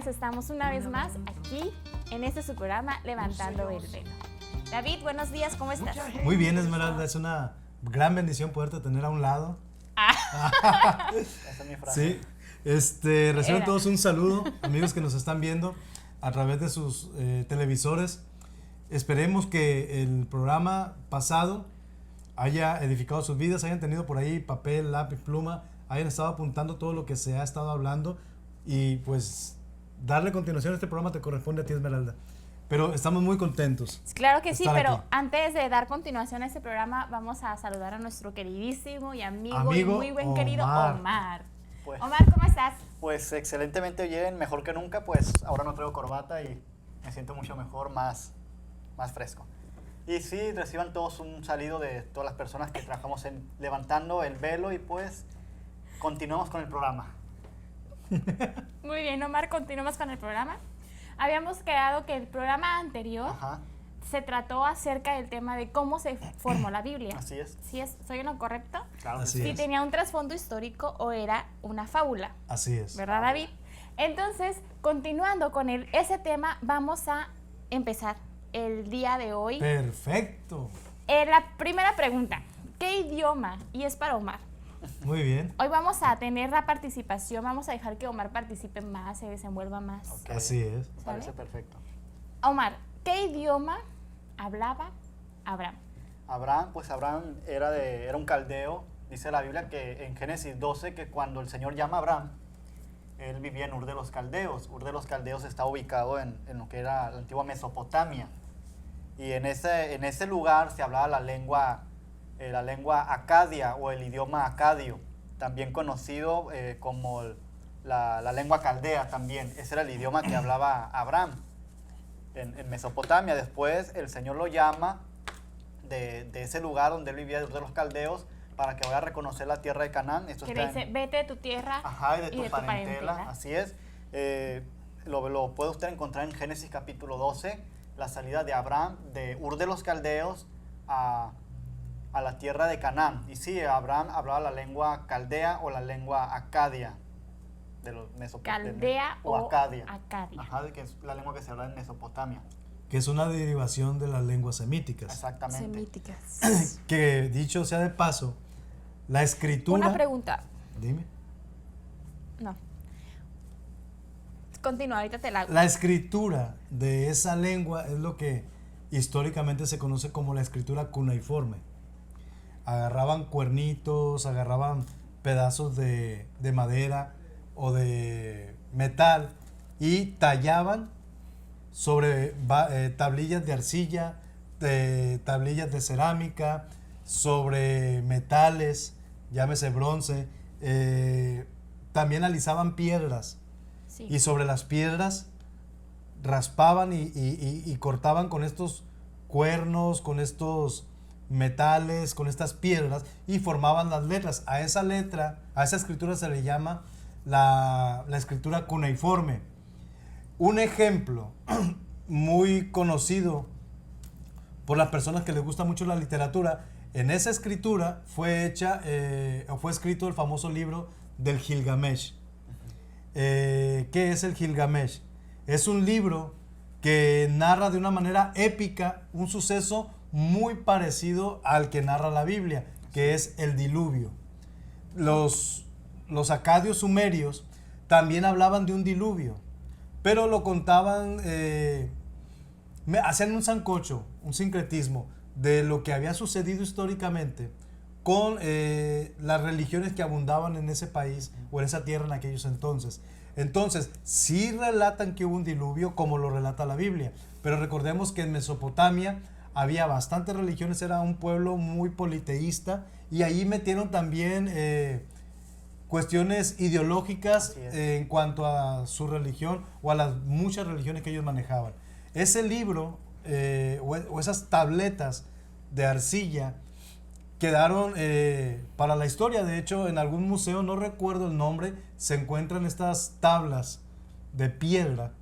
días estamos una vez más aquí en este su programa Levantando el Velo. David, buenos días, ¿cómo estás? Muy bien, Esmeralda, es una gran bendición poderte tener a un lado. Esa es mi frase. Sí, reciban todos un saludo, amigos que nos están viendo a través de sus televisores. Esperemos que el programa pasado haya edificado sus vidas, hayan tenido por ahí papel, lápiz, pluma, hayan estado apuntando todo lo que se ha estado hablando y pues darle continuación a este programa te corresponde a ti, Esmeralda. Pero estamos muy contentos. Claro que sí, pero aquí. Antes de dar continuación a este programa, vamos a saludar a nuestro queridísimo y amigo y muy buen querido Omar. Pues, Omar, ¿cómo estás? Pues excelentemente bien, mejor que nunca, pues ahora no traigo corbata y me siento mucho mejor, más fresco. Y sí, reciban todos un saludo de todas las personas que trabajamos en Levantando el Velo y pues continuamos con el programa. Muy bien, Omar, continuamos con el programa. Habíamos quedado que el programa anterior se trató acerca del tema de cómo se formó la Biblia. Así es. ¿Sí ¿Soy en lo correcto? Claro que Así sí. es. Si tenía un trasfondo histórico o era una fábula. Así es. ¿Verdad, David? Entonces, continuando con ese tema, vamos a empezar el día de hoy. Perfecto. La primera pregunta, ¿qué idioma? Y es para Omar. Muy bien. Hoy vamos a tener la participación, vamos a dejar que Omar participe más, se desenvuelva más. Ok. Así es. Me parece perfecto. Omar, ¿qué idioma hablaba Abraham? Abraham era un caldeo. Dice la Biblia que en Génesis 12 que cuando el Señor llama a Abraham, él vivía en Ur de los Caldeos. Ur de los Caldeos está ubicado en lo que era la antigua Mesopotamia. Y en ese lugar se hablaba la lengua acadia o el idioma acadio, también conocido como la lengua caldea también. Ese era el idioma que hablaba Abraham en Mesopotamia. Después el Señor lo llama de ese lugar donde él vivía, de los caldeos, para que vaya a reconocer la tierra de Canaán. Esto Que está dice, vete de tu tierra y de tu parentela. Así es. Lo puede usted encontrar en Génesis capítulo 12, la salida de Abraham de Ur de los Caldeos a la tierra de Canaán. Y sí, Abraham hablaba la lengua caldea o la lengua acadia de los Mesopotamia. Caldea o Acadia. Acadia. Ajá, que es la lengua que se habla en Mesopotamia. Que es una derivación de las lenguas semíticas. Exactamente. Semíticas. Que dicho sea de paso, la escritura... Una pregunta. Dime. No. Continúa, ahorita te la hago. La escritura de esa lengua es lo que históricamente se conoce como la escritura cuneiforme. Agarraban cuernitos, agarraban pedazos de madera o de metal y tallaban sobre tablillas de arcilla, tablillas de cerámica, sobre metales, llámese bronce, también alisaban piedras. Sí. Y sobre las piedras raspaban y cortaban con estos cuernos, con estos metales, con estas piedras y formaban las letras. A esa escritura se le llama la escritura cuneiforme. Un ejemplo muy conocido por las personas que les gusta mucho la literatura, en esa escritura fue escrito el famoso libro del Gilgamesh. ¿Qué es el Gilgamesh? Es un libro que narra de una manera épica un suceso muy parecido al que narra la Biblia, que es el diluvio. Los acadios sumerios también hablaban de un diluvio, pero lo contaban, hacían un sancocho, un sincretismo de lo que había sucedido históricamente con las religiones que abundaban en ese país o en esa tierra en aquellos entonces. Entonces, sí relatan que hubo un diluvio como lo relata la Biblia, pero recordemos que en Mesopotamia había bastantes religiones, era un pueblo muy politeísta y ahí metieron también cuestiones ideológicas en cuanto a su religión o a las muchas religiones que ellos manejaban. Ese libro o esas tabletas de arcilla quedaron para la historia. De hecho, en algún museo, no recuerdo el nombre, se encuentran estas tablas de piedra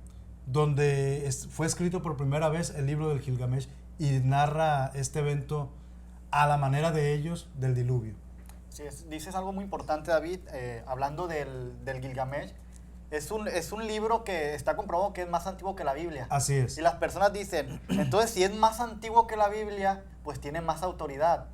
donde fue escrito por primera vez el libro del Gilgamesh y narra este evento a la manera de ellos del diluvio. Sí, dices algo muy importante, David, hablando del Gilgamesh. Es un libro que está comprobado que es más antiguo que la Biblia. Así es. Y las personas dicen, entonces si es más antiguo que la Biblia, pues tiene más autoridad.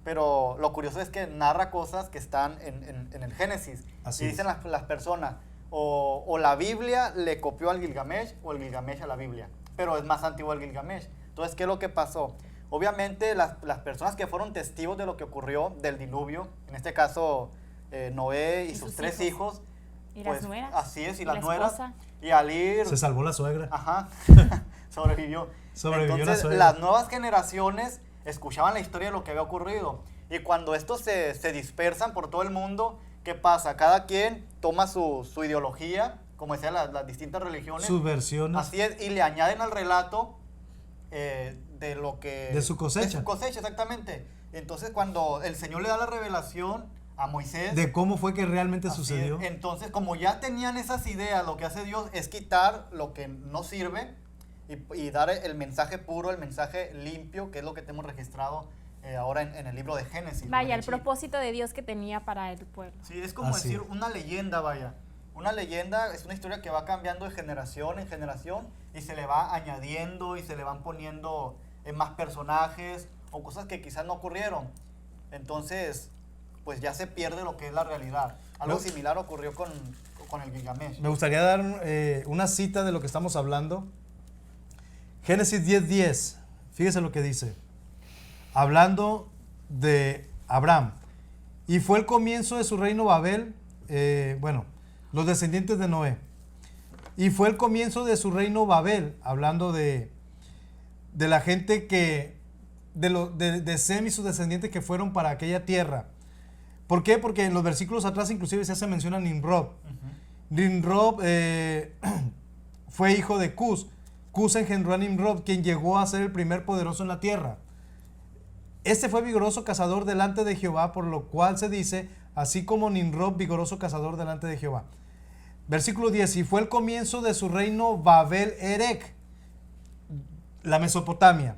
Pero lo curioso es que narra cosas que están en el Génesis. Así y dicen las personas, o la Biblia le copió al Gilgamesh, o el Gilgamesh a la Biblia. Pero es más antiguo el Gilgamesh. Entonces, ¿qué es lo que pasó? Obviamente, las personas que fueron testigos de lo que ocurrió del diluvio, en este caso, Noé y sus 3 hijos. Y pues, las nueras. Así es, y las la nueras. esposa. Y al ir... Se salvó la suegra. Ajá, sobrevivió. Sobrevivió la Entonces, suegra. las nuevas generaciones escuchaban la historia de lo que había ocurrido. Y cuando estos se dispersan por todo el mundo, ¿qué pasa? Cada quien toma su ideología, como decían las distintas religiones. Sus versiones. Así es, y le añaden al relato de lo que... De su cosecha. De su cosecha, exactamente. Entonces, cuando el Señor le da la revelación a Moisés... De cómo fue que realmente así sucedió. es. Entonces, como ya tenían esas ideas, lo que hace Dios es quitar lo que no sirve y dar el mensaje puro, el mensaje limpio, que es lo que tenemos registrado ahora en el libro de Génesis. Vaya, el Sí. propósito de Dios que tenía para el pueblo. Sí, es como Así decir es. una leyenda, vaya. Una leyenda es una historia que va cambiando de generación en generación y se le va añadiendo y se le van poniendo más personajes o cosas que quizás no ocurrieron. Entonces, pues ya se pierde lo que es la realidad. Algo No. similar ocurrió con el Gilgamesh. Me gustaría dar una cita de lo que estamos hablando. Génesis 10:10. Fíjese lo que dice. Hablando de Abraham. Y fue el comienzo de su reino Babel. Los descendientes de Noé. Y fue el comienzo de su reino Babel. Hablando de la gente que... De Sem y sus descendientes que fueron para aquella tierra. ¿Por qué? Porque en los versículos atrás inclusive se menciona a Nimrod. Nimrod fue hijo de Cus. Cus engendró a Nimrod, quien llegó a ser el primer poderoso en la tierra. Este fue vigoroso cazador delante de Jehová, por lo cual se dice, así como Nimrod, vigoroso cazador delante de Jehová. Versículo 10, y fue el comienzo de su reino Babel Erech, la Mesopotamia,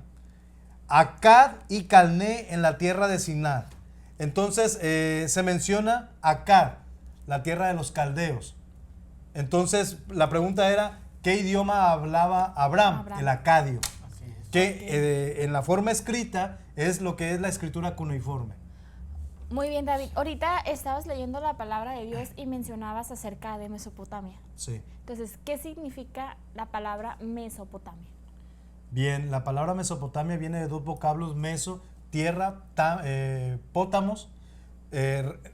Akkad y Calné en la tierra de Sinar. Entonces se menciona Akkad, la tierra de los caldeos. Entonces la pregunta era, ¿qué idioma hablaba Abraham? El acadio. Así es. Que en la forma escrita es lo que es la escritura cuneiforme. Muy bien, David. Ahorita estabas leyendo la palabra de Dios y mencionabas acerca de Mesopotamia. Sí. Entonces, ¿qué significa la palabra Mesopotamia? Bien, la palabra Mesopotamia viene de 2 vocablos, meso, tierra, pótamos,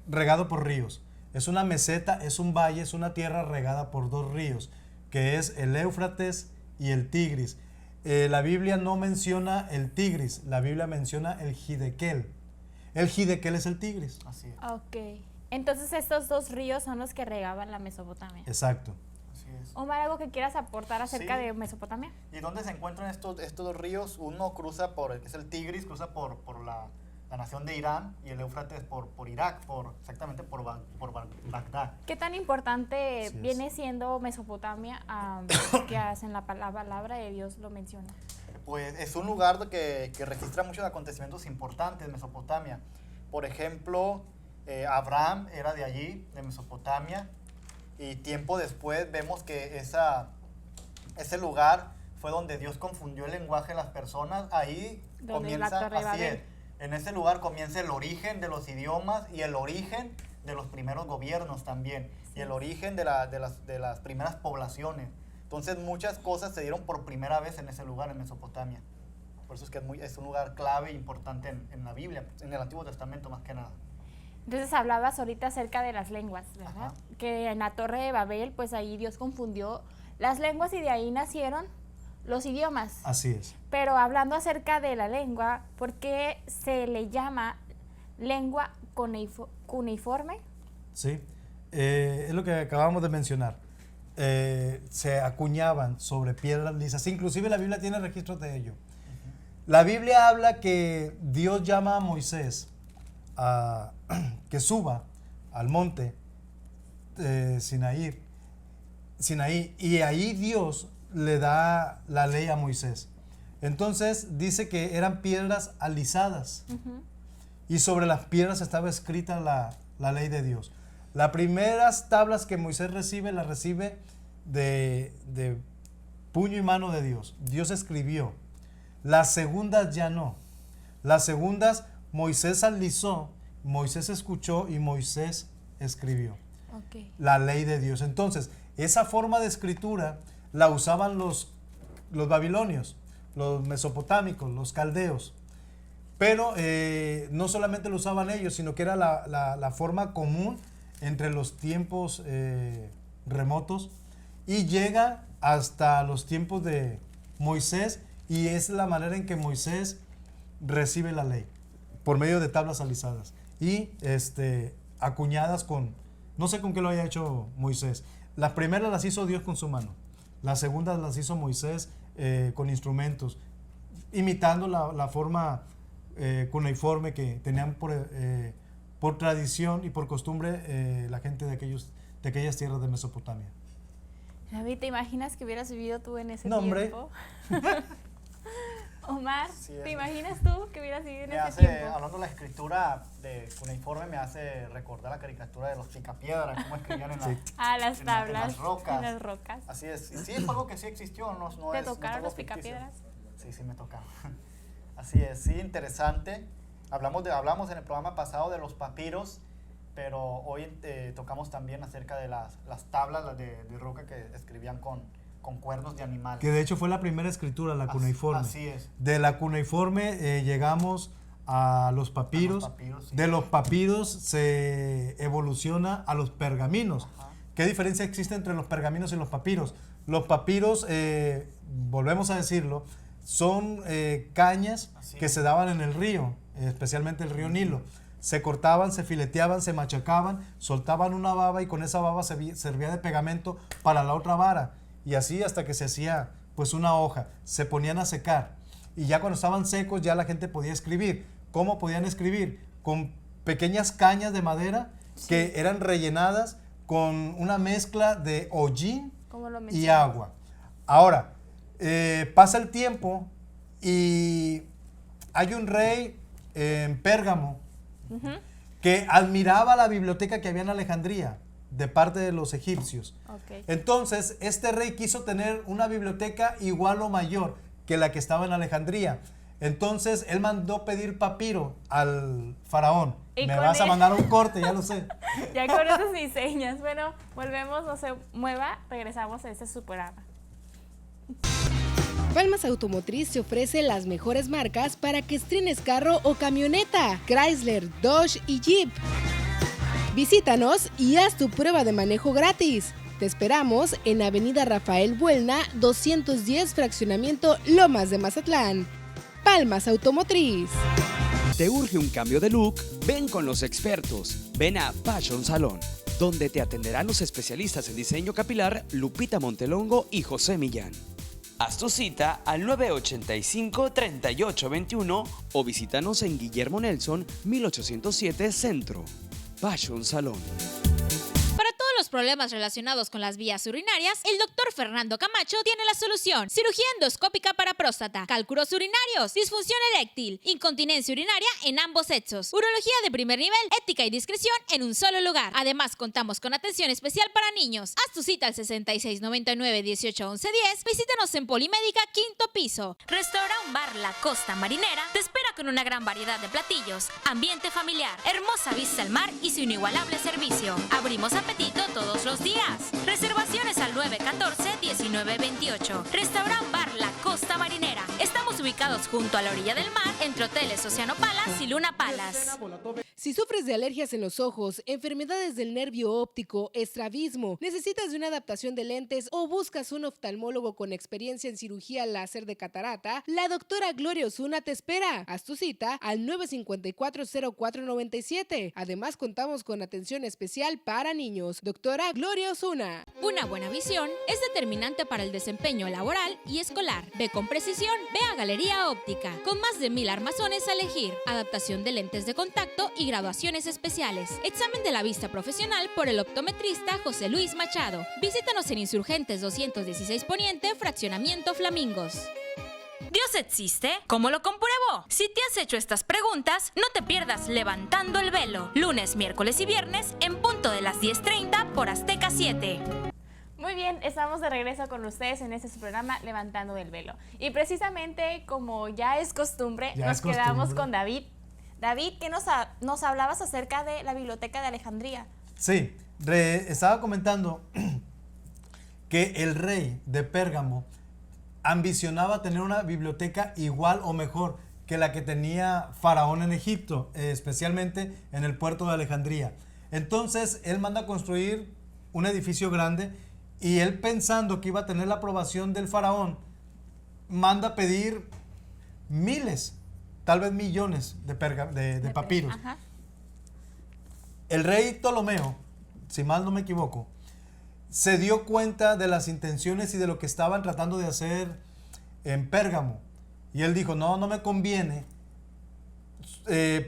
regado por ríos. Es una meseta, es un valle, es una tierra regada por 2 ríos, que es el Éufrates y el Tigris. La Biblia no menciona el Tigris, la Biblia menciona el Hidekel. El Hidekel es el Tigris. Así es. Ok. Entonces, estos 2 ríos son los que regaban la Mesopotamia. Exacto. Así es. Omar, ¿algo que quieras aportar acerca Sí. de Mesopotamia? ¿Y dónde se encuentran estos 2 ríos? Uno cruza es el Tigris, cruza por la nación de Irán, y el Éufrates por Irak, exactamente por Bagdad. ¿Qué tan importante Así es. viene siendo Mesopotamia que en la palabra de Dios lo menciona? Pues es un lugar que registra muchos acontecimientos importantes, Mesopotamia. Por ejemplo, Abraham era de allí, de Mesopotamia, y tiempo después vemos que ese lugar fue donde Dios confundió el lenguaje de las personas. Ahí Donde comienza, la Torre así Babel. es, en ese lugar comienza el origen de los idiomas y el origen de los primeros gobiernos también, y el origen de las primeras poblaciones. Entonces muchas cosas se dieron por primera vez en ese lugar, en Mesopotamia. Por eso es que es un lugar clave e importante en la Biblia, en el Antiguo Testamento más que nada. Entonces hablabas ahorita acerca de las lenguas, ¿verdad? Ajá. Que en la Torre de Babel, pues ahí Dios confundió las lenguas y de ahí nacieron los idiomas. Así es. Pero hablando acerca de la lengua, ¿por qué se le llama lengua cuneiforme? Sí. Es lo que acabamos de mencionar. Se acuñaban sobre piedras lisas. Inclusive la Biblia tiene registros de ello. La Biblia habla que Dios llama a Moisés a que suba al monte Sinaí, y ahí Dios le da la ley a Moisés. Entonces dice que eran piedras alisadas y sobre las piedras estaba escrita la ley de Dios. Las primeras tablas que Moisés recibe, las recibe de puño y mano de Dios. Dios escribió. Las segundas ya no. Las segundas Moisés analizó, Moisés escuchó y Moisés escribió. Okay. La ley de Dios. Entonces, esa forma de escritura la usaban los babilonios, los mesopotámicos, los caldeos. Pero no solamente lo usaban ellos, sino que era la forma común entre los tiempos remotos y llega hasta los tiempos de Moisés, y es la manera en que Moisés recibe la ley, por medio de tablas alisadas y acuñadas con, no sé con qué lo haya hecho Moisés. Las primeras las hizo Dios con su mano, las segundas las hizo Moisés con instrumentos, imitando la forma cuneiforme que tenían por tradición y por costumbre la gente de aquellas tierras de Mesopotamia. David, ¿te imaginas que hubieras vivido tú en ese tiempo? Omar, Sí, ¿te imaginas tú que hubieras vivido en ese hace, tiempo? hablando de la escritura de cuneiforme, me hace recordar la caricatura de los picapiedras, cómo escribían en, las tablas, en las rocas. en las rocas. Así es. Y sí, es algo que sí existió, no ¿Te es, tocaron no los ficticio. picapiedras? Sí, me tocaron. Así es, sí, interesante. Hablamos en el programa pasado de los papiros, pero hoy tocamos también acerca de las tablas de roca que escribían con cuernos de animales. Que de hecho fue la primera escritura, la cuneiforme. Así es. De la cuneiforme llegamos a los papiros. Sí. De los papiros se evoluciona a los pergaminos. Ajá. ¿Qué diferencia existe entre los pergaminos y los papiros? Los papiros, volvemos a decirlo, son cañas que se daban en el río, especialmente el río Nilo. Se cortaban, se fileteaban, se machacaban, soltaban una baba y con esa baba servía de pegamento para la otra vara. Y así hasta que se hacía pues una hoja, se ponían a secar. Y ya cuando estaban secos ya la gente podía escribir. ¿Cómo podían escribir? Con pequeñas cañas de madera que eran rellenadas con una mezcla de hollín y agua. Ahora, pasa el tiempo y hay un rey en Pérgamo que admiraba la biblioteca que había en Alejandría de parte de los egipcios. Okay. Entonces, este rey quiso tener una biblioteca igual o mayor que la que estaba en Alejandría. Entonces, él mandó pedir papiro al faraón. Me vas a mandar un corte, ya lo sé. Ya con esas diseñas. Bueno, volvemos, no se mueva, regresamos a este su programa. Palmas Automotriz te ofrece las mejores marcas para que estrenes carro o camioneta: Chrysler, Dodge y Jeep. Visítanos y haz tu prueba de manejo gratis. Te esperamos en Avenida Rafael Buelna, 210, Fraccionamiento Lomas de Mazatlán. Palmas Automotriz. ¿Te urge un cambio de look? Ven con los expertos. Ven a Fashion Salon, donde te atenderán los especialistas en diseño capilar Lupita Montelongo y José Millán. Haz tu cita al 985-3821 o visítanos en Guillermo Nelson, 1807 Centro. Fashion Salon. Para todos los problemas relacionados con las vías urinarias, el doctor Fernando Camacho tiene la solución. Cirugía endoscópica para próstata, cálculos urinarios, disfunción eréctil, incontinencia urinaria en ambos sexos, urología de primer nivel, ética y discreción en un solo lugar. Además, contamos con atención especial para niños. Haz tu cita al 6699-181110. Visítanos en Polimédica, 5º piso. Restaurant Bar La Costa Marinera te espera con una gran variedad de platillos, ambiente familiar, hermosa vista al mar y su inigualable servicio. Abrimos apetito todos los días. Reservaciones al 914-1928. Restaurant Bar La Costa Marinera. Estamos ubicados junto a la orilla del mar, entre hoteles Oceano Palace y Luna Palace. Si sufres de alergias en los ojos, enfermedades del nervio óptico, estrabismo, necesitas de una adaptación de lentes o buscas un oftalmólogo con experiencia en cirugía láser de catarata, la doctora Gloria Osuna te espera. Haz tu cita al 954-0497. Además, contamos con atención especial para niños. Doctora Gloria Osuna. Una buena visión es determinante para el desempeño laboral y escolar. Ve con precisión, ve a Galería Óptica, con más de 1000 armazones a elegir, adaptación de lentes de contacto y graduaciones especiales. Examen de la vista profesional por el optometrista José Luis Machado. Visítanos en Insurgentes 216 Poniente, Fraccionamiento Flamingos. ¿Dios existe? ¿Cómo lo compruebo? pasó? Si te has hecho estas preguntas, no te pierdas Levantando el Velo, lunes, miércoles y viernes en punto de las 10:30 por Azteca 7. Muy bien, estamos de regreso con ustedes en este programa Levantando el Velo. Y precisamente como ya es costumbre, quedamos con David. David, ¿qué nos hablabas acerca de la Biblioteca de Alejandría? Sí, estaba comentando que el rey de Pérgamo ambicionaba tener una biblioteca igual o mejor que la que tenía Faraón en Egipto, especialmente en el puerto de Alejandría. Entonces, él manda a construir un edificio grande y él, pensando que iba a tener la aprobación del Faraón, manda a pedir miles, tal vez millones de papiros. Ajá. El rey Ptolomeo, si mal no me equivoco, se dio cuenta de las intenciones y de lo que estaban tratando de hacer en Pérgamo. Y él dijo, no me conviene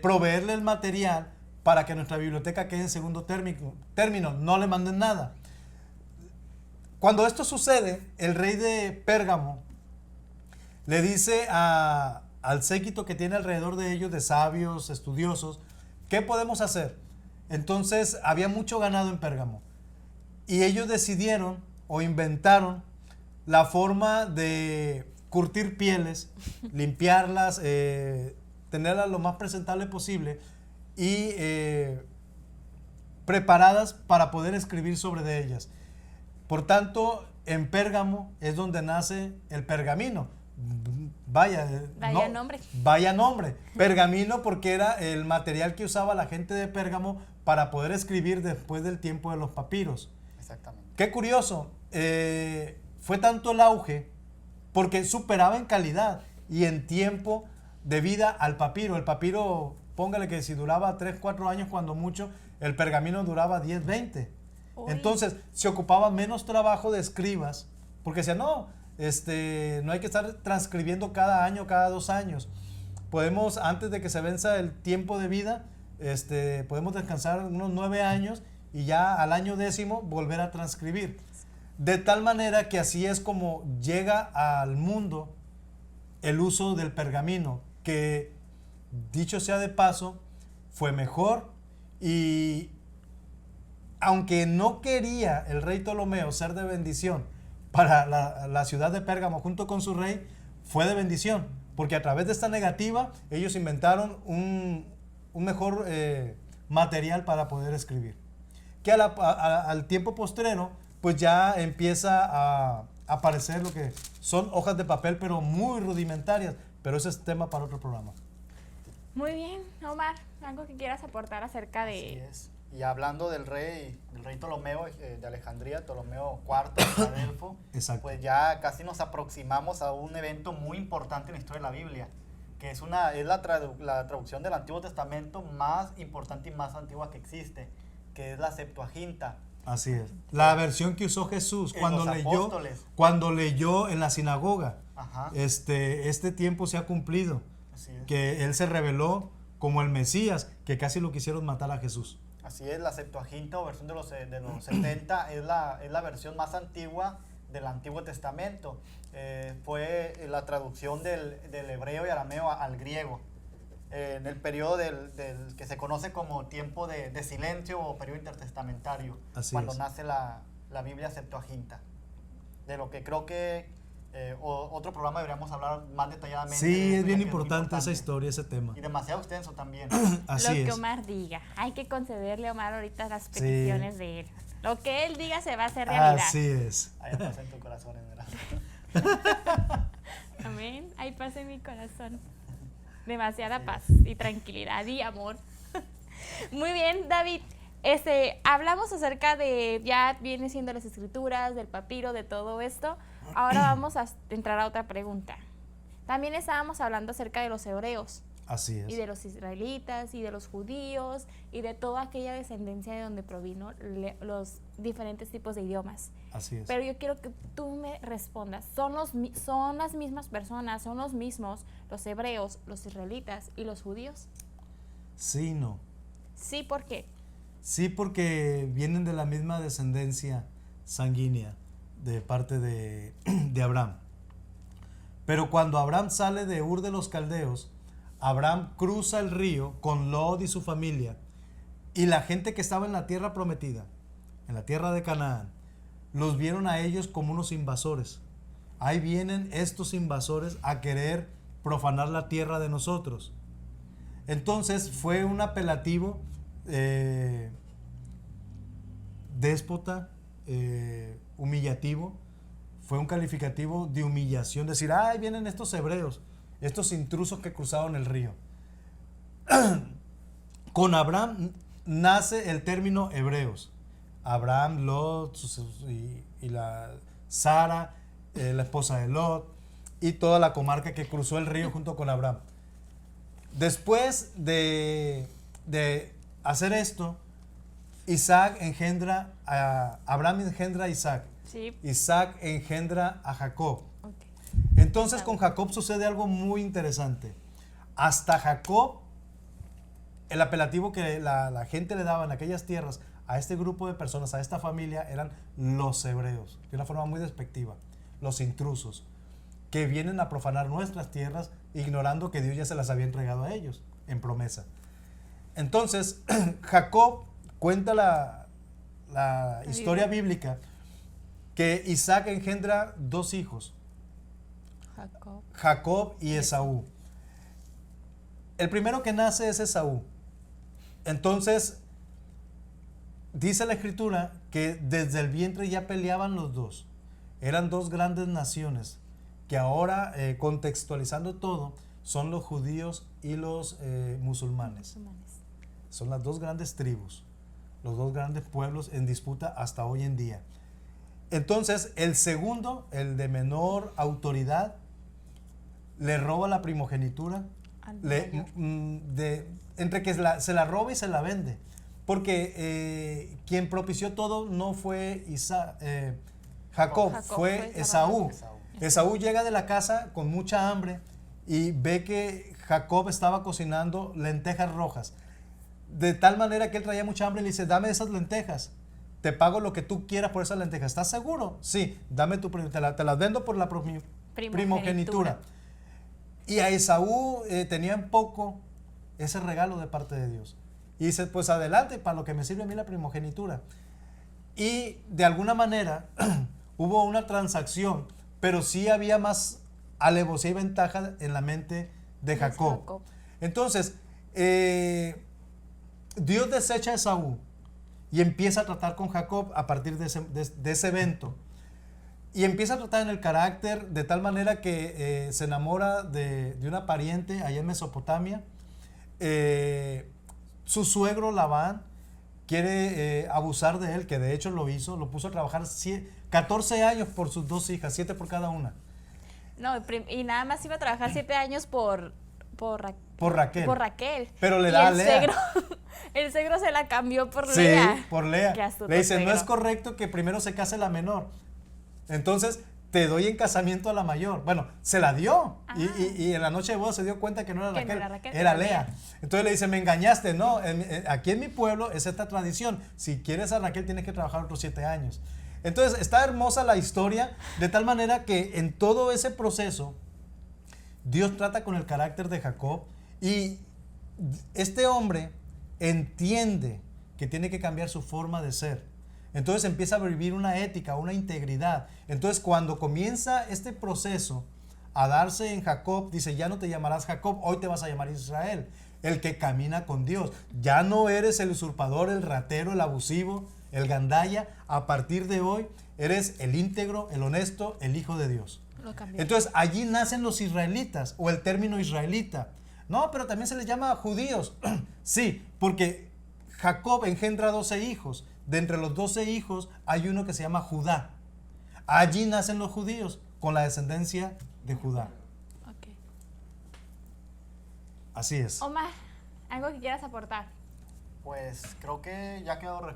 proveerle el material para que nuestra biblioteca quede en segundo término, no le manden nada. Cuando esto sucede, el rey de Pérgamo le dice al séquito que tiene alrededor de ellos, de sabios, estudiosos, ¿qué podemos hacer? Entonces había mucho ganado en Pérgamo y ellos decidieron o inventaron la forma de curtir pieles, limpiarlas, tenerlas lo más presentable posible y preparadas para poder escribir sobre de ellas. Por tanto, en Pérgamo es donde nace el pergamino. Vaya nombre. Pergamino, porque era el material que usaba la gente de Pérgamo para poder escribir después del tiempo de los papiros. Exactamente. Qué curioso. Fue tanto el auge porque superaba en calidad y en tiempo de vida al papiro. El papiro, póngale que si duraba 3, 4 años cuando mucho, el pergamino duraba 10, 20. Entonces se ocupaba menos trabajo de escribas porque decían, no hay que estar transcribiendo cada año, cada 2 años. Podemos, antes de que se venza el tiempo de vida, podemos descansar unos 9 años y ya al año 10º volver a transcribir. De tal manera que así es como llega al mundo el uso del pergamino, que dicho sea de paso, fue mejor. Y aunque no quería el rey Ptolomeo ser de bendición para la ciudad de Pérgamo junto con su rey, fue de bendición, porque a través de esta negativa ellos inventaron un mejor material para poder escribir. Que al tiempo postrero, pues ya empieza a aparecer lo que son hojas de papel, pero muy rudimentarias, pero ese es tema para otro programa. Muy bien, Omar, ¿algo que quieras aportar acerca de...? Así es. Y hablando del rey Ptolomeo de Alejandría, Ptolomeo IV de Filadelfo, pues ya casi nos aproximamos a un evento muy importante en la historia de la Biblia, que es la traducción del Antiguo Testamento más importante y más antigua que existe, que es la Septuaginta. Así es. La versión que usó Jesús cuando leyó en la sinagoga. Ajá. Este tiempo se ha cumplido. Así es. Que él se reveló como el Mesías, que casi lo quisieron matar a Jesús. Así es, la Septuaginta o versión de los 70 es la versión más antigua del Antiguo Testamento. Fue la traducción del hebreo y arameo al griego. En el periodo del que se conoce como tiempo de silencio o periodo intertestamentario, cuando nace la Biblia Septuaginta. De lo que creo que otro programa deberíamos hablar más detalladamente. Sí, es bien importante esa historia, ese tema. Y demasiado extenso también. Lo que Omar diga. Hay que concederle a Omar ahorita las peticiones de él. Lo que él diga se va a hacer realidad. Así es. Ahí pasa en tu corazón, ¿verdad? Amén. Ahí pasa en mi corazón. Demasiada paz y tranquilidad y amor. Muy bien, David. Hablamos acerca de, ya viene siendo las escrituras, del papiro, de todo esto. Ahora vamos a entrar a otra pregunta. También estábamos hablando acerca de los hebreos. Así es. Y de los israelitas, y de los judíos, y de toda aquella descendencia de donde provino los diferentes tipos de idiomas. Así es. Pero yo quiero que tú me respondas, ¿son las mismas personas, son los mismos los hebreos, los israelitas y los judíos? Sí, no. Sí, ¿por qué? Sí, porque vienen de la misma descendencia sanguínea de parte de Abraham. Pero cuando Abraham sale de Ur de los Caldeos Abraham cruza el río con Lot y su familia, y la gente que estaba en la tierra prometida, en la tierra de Canaán, los vieron a ellos como unos invasores. Ahí vienen estos invasores a querer profanar la tierra de nosotros. Entonces fue un apelativo déspota, humillativo, fue un calificativo de humillación, decir, ahí vienen estos hebreos, estos intrusos que cruzaron el río. Con Abraham nace el término hebreos. Abraham, Lot y la Sara, la esposa de Lot, y toda la comarca que cruzó el río junto con Abraham. Después de hacer esto, Abraham engendra a Isaac. Sí. Isaac engendra a Jacob. Okay. Entonces con Jacob sucede algo muy interesante. Hasta Jacob, el apelativo que la gente le daba en aquellas tierras a este grupo de personas, a esta familia, eran los hebreos, de una forma muy despectiva, los intrusos, que vienen a profanar nuestras tierras, ignorando que Dios ya se las había entregado a ellos en promesa. Entonces, Jacob cuenta la historia bíblica que Isaac engendra 2 hijos, Jacob y Esaú. El primero que nace es Esaú. Entonces, dice la escritura que desde el vientre ya peleaban los dos. Eran 2 grandes naciones que ahora, contextualizando todo, son los judíos y los musulmanes. Son las 2 grandes tribus, los 2 grandes pueblos en disputa hasta hoy en día. Entonces, el segundo, el de menor autoridad, le roba la primogenitura, entre que se la roba y se la vende. Porque quien propició todo no fue Jacob, fue Esaú. Esaú llega de la casa con mucha hambre y ve que Jacob estaba cocinando lentejas rojas. De tal manera que él traía mucha hambre y le dice, dame esas lentejas, te pago lo que tú quieras por esas lentejas. ¿Estás seguro? Sí, dame te las vendo por la primogenitura. Y a Esaú tenía en poco ese regalo de parte de Dios. Y dice, pues adelante, para lo que me sirve a mí la primogenitura. Y de alguna manera hubo una transacción, pero sí había más alevosía y ventaja en la mente de Jacob. Entonces, Dios desecha a Esaú y empieza a tratar con Jacob a partir de ese evento. Y empieza a tratar en el carácter de tal manera que se enamora de una pariente allá en Mesopotamia. Su suegro Labán quiere abusar de él, que de hecho lo hizo, lo puso a trabajar 14 años por sus 2 hijas, 7 por cada una. No, y nada más iba a trabajar 7 años por Raquel. Pero le da a Lea. El suegro se la cambió por sí, Lea. Sí, por Lea. Le dice, suegro, no es correcto que primero se case la menor. Entonces, te doy en casamiento a la mayor. Bueno, se la dio. Y en la noche de boda se dio cuenta que no era Raquel, era Lea. Entonces le dice, me engañaste. No, aquí en mi pueblo es esta tradición. Si quieres a Raquel, tienes que trabajar otros 7 años. Entonces, está hermosa la historia, de tal manera que en todo ese proceso, Dios trata con el carácter de Jacob y este hombre entiende que tiene que cambiar su forma de ser. Entonces empieza a vivir una ética, una integridad. Entonces cuando comienza este proceso a darse en Jacob, dice, ya no te llamarás Jacob, hoy te vas a llamar Israel, el que camina con Dios. Ya no eres el usurpador, el ratero, el abusivo, el gandalla. A partir de hoy eres el íntegro, el honesto, el hijo de Dios. Entonces allí nacen los israelitas, o el término israelita. No, pero también se les llama judíos. Sí, porque Jacob engendra 12 hijos. De entre los 12 hijos hay uno que se llama Judá. Allí nacen los judíos, con la descendencia de Judá. Okay. Así es. Omar, ¿algo que quieras aportar? Pues creo que ya quedó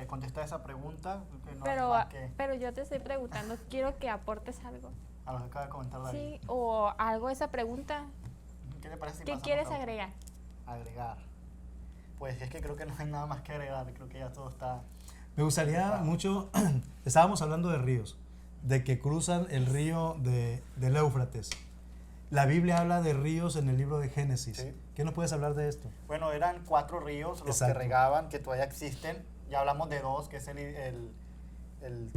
contestada esa pregunta. Que pero yo te estoy preguntando, quiero que aportes algo. A lo que acaba de comentar David. Sí, o algo a esa pregunta. ¿Qué te parece? ¿Qué quieres agregar? Agregar. Pues es que creo que no hay nada más que agregar, creo que ya todo está... Me gustaría mucho, estábamos hablando de ríos, de que cruzan el río del Éufrates. La Biblia habla de ríos en el libro de Génesis. Sí. ¿Qué nos puedes hablar de esto? Bueno, eran 4 ríos los Exacto. que regaban, que todavía existen. Ya hablamos de 2, que es el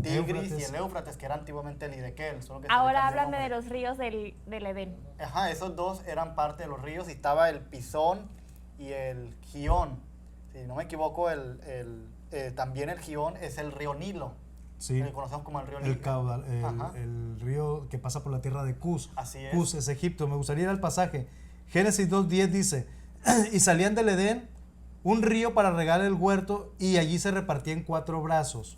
Tigris y el Éufrates, que era antiguamente el Hiddekel. Solo que se le Ahora cambió el háblame de nombre. los ríos del Edén. Ajá, esos 2 eran parte de los ríos y estaba el Pisón y el Gihón. Si no me equivoco, también el Gihón es el río Nilo. Sí. Que conocemos como el río Nilo. El caudal, Ajá. el río que pasa por la tierra de Cus. Así es. Cus es Egipto. Me gustaría ir al pasaje. Génesis 2:10 dice, y salían del Edén un río para regar el huerto y allí se repartía en 4 brazos.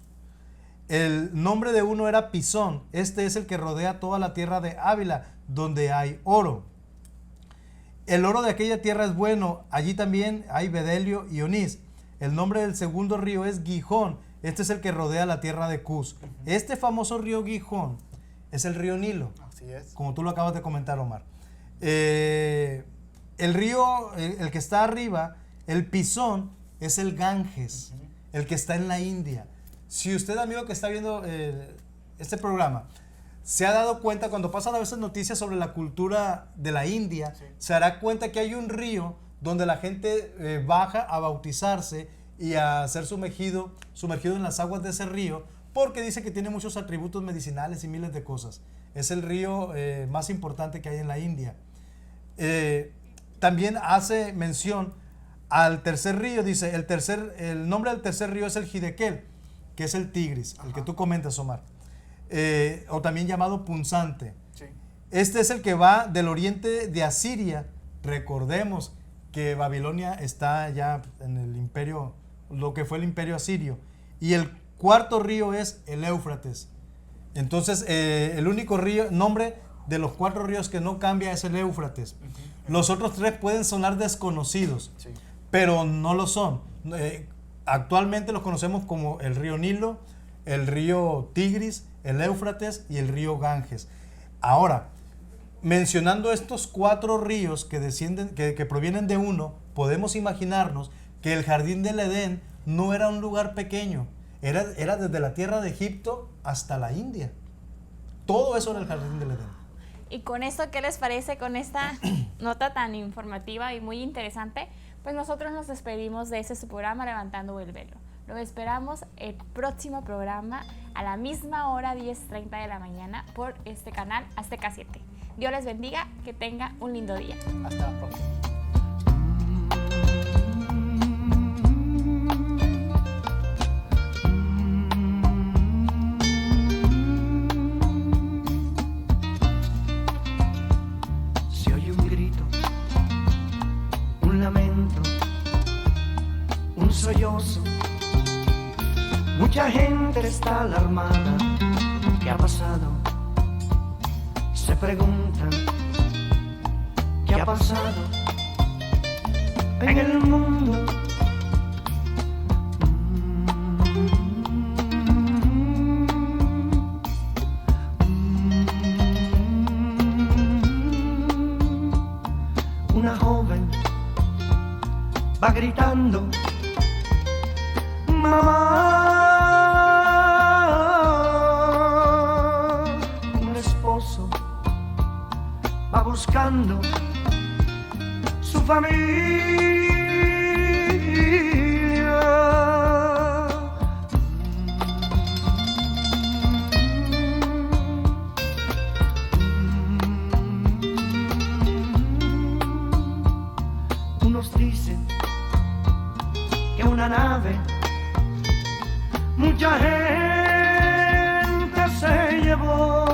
El nombre de uno era Pisón. Este es el que rodea toda la tierra de Ávila, donde hay oro. El oro de aquella tierra es bueno. Allí también hay bedelio y onís. El nombre del segundo río es Gihón. Este es el que rodea la tierra de Cus. Este famoso río Gihón es el río Nilo, Así es. como tú lo acabas de comentar, Omar. El río, el que está arriba, el Pisón, es el Ganges, el que está en la India. Si usted, amigo que está viendo este programa, se ha dado cuenta, cuando pasan a veces noticias sobre la cultura de la India, Sí. se dará cuenta que hay un río donde la gente baja a bautizarse y a ser sumergido en las aguas de ese río, porque dice que tiene muchos atributos medicinales y miles de cosas. Es el río más importante que hay en la India. También hace mención al tercer río, dice, el nombre del tercer río es el Hiddekel, que es el Tigris, el que tú comentas, Omar, o también llamado punzante. Sí. Este es el que va del oriente de Asiria. Recordemos que Babilonia está ya en el imperio, lo que fue el imperio asirio. Y el cuarto río es el Éufrates. Entonces, el único nombre de los 4 ríos que no cambia es el Éufrates. Los otros 3 pueden sonar desconocidos, Sí. pero no lo son. Actualmente los conocemos como el río Nilo, el río Tigris, el Éufrates y el río Ganges. Ahora, mencionando estos 4 ríos que descienden, que provienen de uno, podemos imaginarnos que el jardín del Edén no era un lugar pequeño, era desde la tierra de Egipto hasta la India. Todo eso era el jardín del Edén. Y con esto, ¿qué les parece? Con esta nota tan informativa y muy interesante, pues nosotros nos despedimos de su programa Levantando el Velo. Lo esperamos el próximo programa a la misma hora, 10:30 de la mañana, por este canal Azteca 7. Dios les bendiga, que tenga un lindo día. Hasta la próxima. Se oye un grito, un lamento, un sollozo. Mucha gente está alarmada. ¿Qué ha pasado? Se preguntan, ¿qué ha pasado en el mundo? Una joven va gritando, mamá. Un esposo va buscando su familia. Unos dicen que una nave mucha gente se llevó.